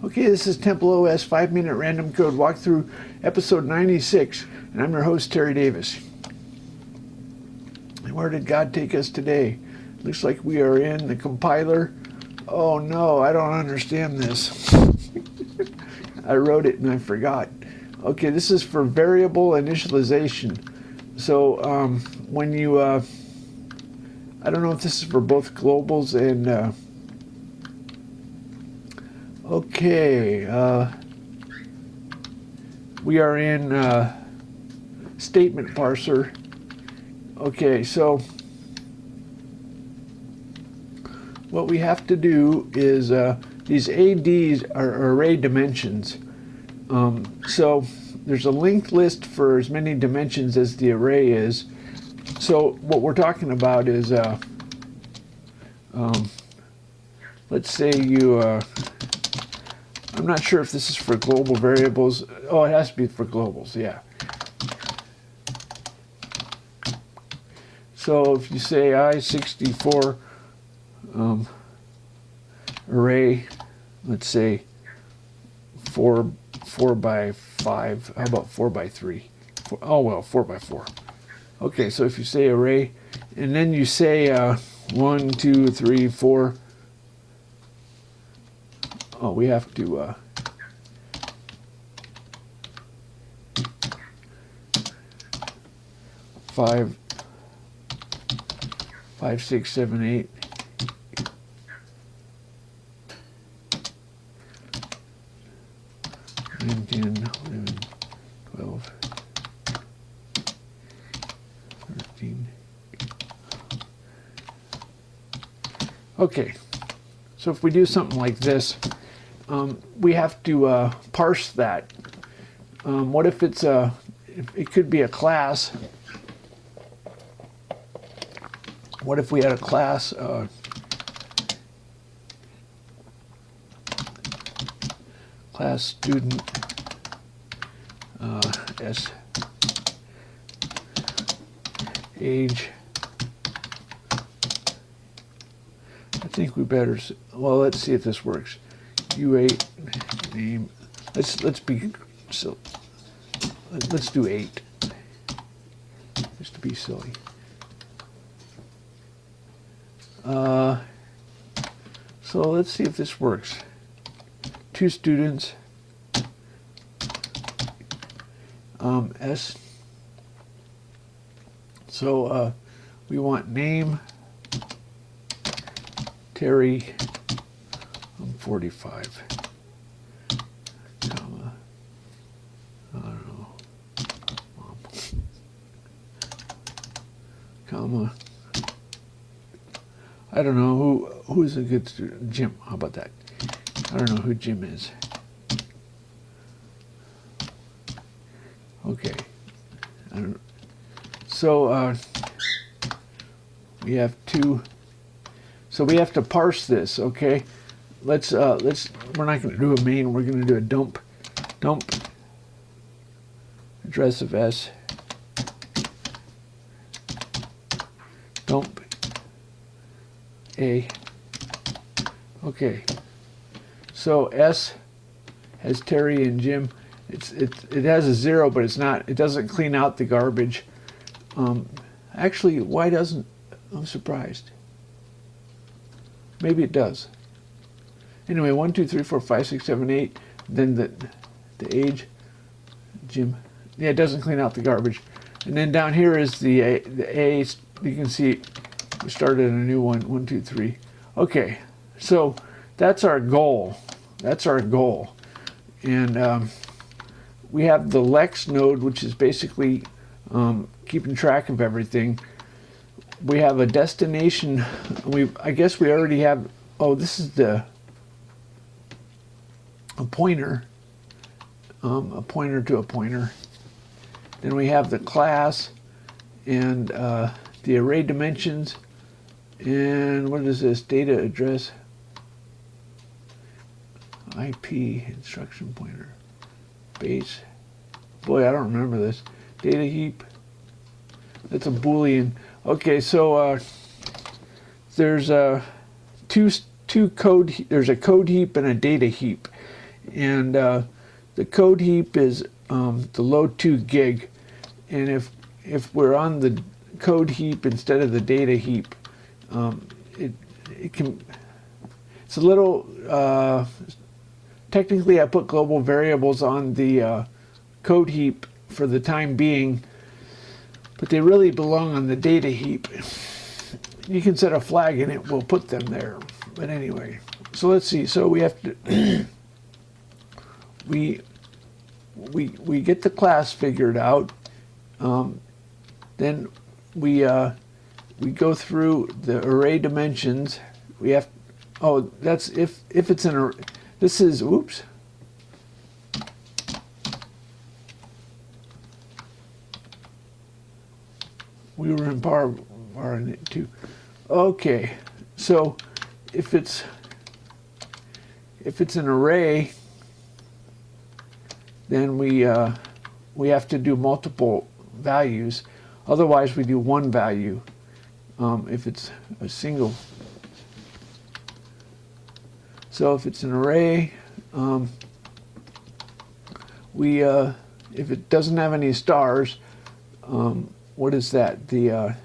Okay, this is TempleOS 5-minute random code walkthrough episode 96, and I'm your host, Terry Davis. And where did God take us today? Looks like we are in the compiler. Oh no, I don't understand this. I wrote it and I forgot. Okay, this is for variable initialization. So when you, I don't know if this is for both globals and, okay, we are in statement parser. Okay, so what we have to do is these ADs are array dimensions. So there's a linked list for as many dimensions as the array is. So what we're talking about is, let's say you, I'm not sure if this is for global variables. Oh, it has to be for globals, yeah. So if you say I64 array, let's say 4 by 5, how about 4 by 3? Oh well, 4 by 4. Okay, so if you say array, and then you say 1, 2, 3, 4. Oh, we have to 5, 6, 7, 8. 9, 10, 11, 12, 13. Okay, so if we do something like this, we have to parse that. What if it's it could be a class. What if we had a class class student s age. I think we better, well, let's see if this works. U8 name. Let's be so. Let's do 8, just to be silly. So let's see if this works. 2 students. S. So we want name. Terry. I'm 45. Comma. I don't know. Mom. Comma. I don't know who's a good student. Jim. How about that? I don't know who Jim is. Okay. I don't. So we have 2. So we have to parse this. Okay. Let's. We're not going to do a main. We're going to do a dump. Dump. Address of S. Dump. A. Okay. So S has Terry and Jim. It has a 0, but it's not. It doesn't clean out the garbage. Actually, why doesn't? I'm surprised. Maybe it does. Anyway, 1, 2, 3, 4, 5, 6, 7, 8. Then the age, Jim. Yeah, it doesn't clean out the garbage. And then down here is the A. You can see we started a new one. 1, 2, 3. Okay, so that's our goal. That's our goal. And we have the Lex node, which is basically keeping track of everything. We have a destination. I guess we already have. Oh, this is a pointer. A pointer to a pointer. Then we have the class and the array dimensions. And what is this? Data address. IP instruction pointer. Base. Boy, I don't remember this. Data heap. That's a Boolean. Okay, so there's two code. There's a code heap and a data heap, And the code heap is the load 2 gig. And if we're on the code heap instead of the data heap, it's a little, technically I put global variables on the code heap for the time being, but they really belong on the data heap. You can set a flag and it will put them there. But anyway, so let's see. So we have to we get the class figured out. Then we go through the array dimensions. We have, oh, that's if it's an array. This is, whoops. We were in bar in it too. Okay, so if it's an array, then we have to do multiple values. Otherwise, we do one value. If it's a single. So if it's an array, if it doesn't have any stars, what is that? If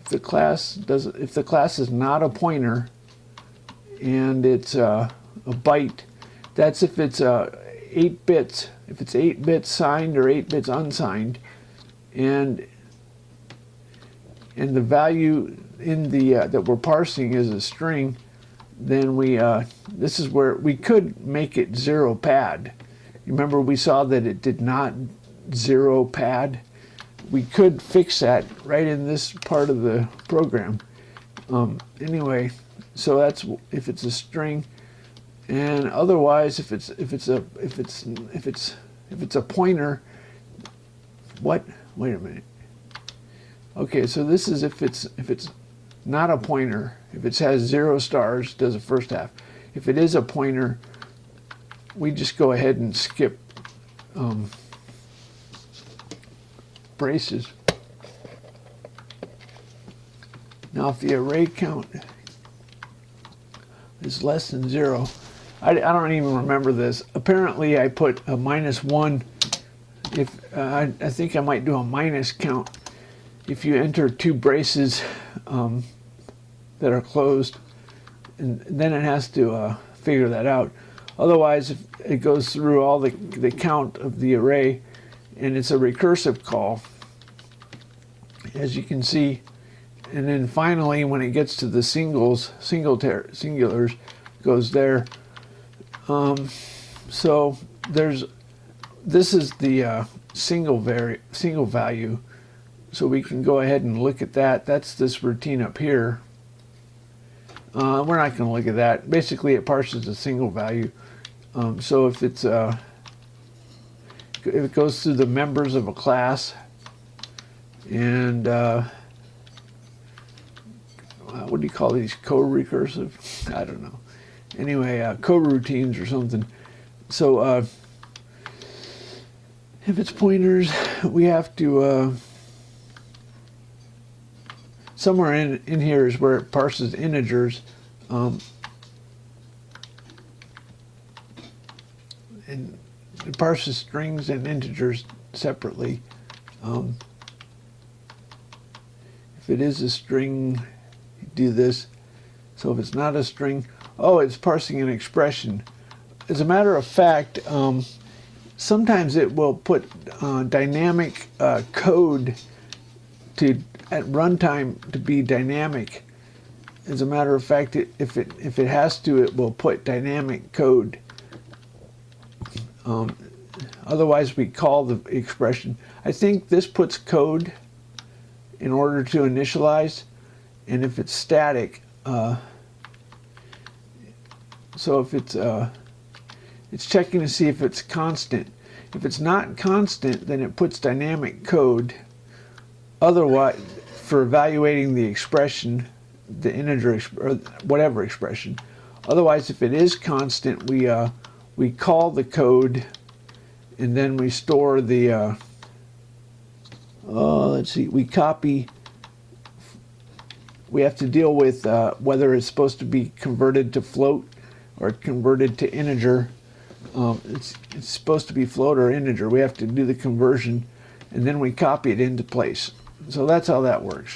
the class is not a pointer and it's a byte, that's if it's 8 bits. If it's 8 bits signed or 8 bits unsigned, and the value in the that we're parsing is a string, then this is where we could make it 0 pad. Remember we saw that it did not 0 pad. We could fix that right in this part of the program. Anyway, so that's if it's a string, and otherwise if it's a pointer. What? Wait a minute. Okay, so this is if it's not a pointer. If it has 0 stars, does the first half. If it is a pointer, we just go ahead and skip braces. Now if the array count is less than 0, I don't even remember this. Apparently I put a -1. If I think I might do a minus count if you enter 2 braces that are closed, and then it has to figure that out. Otherwise, if it goes through all the count of the array, and it's a recursive call, as you can see. And then finally, when it gets to the singulars, goes there. So this is the single value. So we can go ahead and look at that. That's this routine up here. We're not going to look at that. Basically, it parses a single value. So if it goes through the members of a class, and what do you call these? Co-recursive? I don't know. Anyway, co-routines or something. So if it's pointers, we have to somewhere in here is where it parses integers, and it parses strings and integers separately. If it is a string, you do this. So if it's not a string, oh, it's parsing an expression. As a matter of fact, sometimes it will put dynamic code at runtime to be dynamic. As a matter of fact, if it has to, it will put dynamic code. Otherwise, we call the expression. I think this puts code in order to initialize, and if it's static, so if it's checking to see if it's constant. If it's not constant, then it puts dynamic code. Otherwise, for evaluating the expression, the integer or whatever expression. Otherwise, if it is constant, we call the code, and then we store the. Let's see. We copy. We have to deal with whether it's supposed to be converted to float or converted to integer. It's supposed to be float or integer. We have to do the conversion, and then we copy it into place. So that's how that works.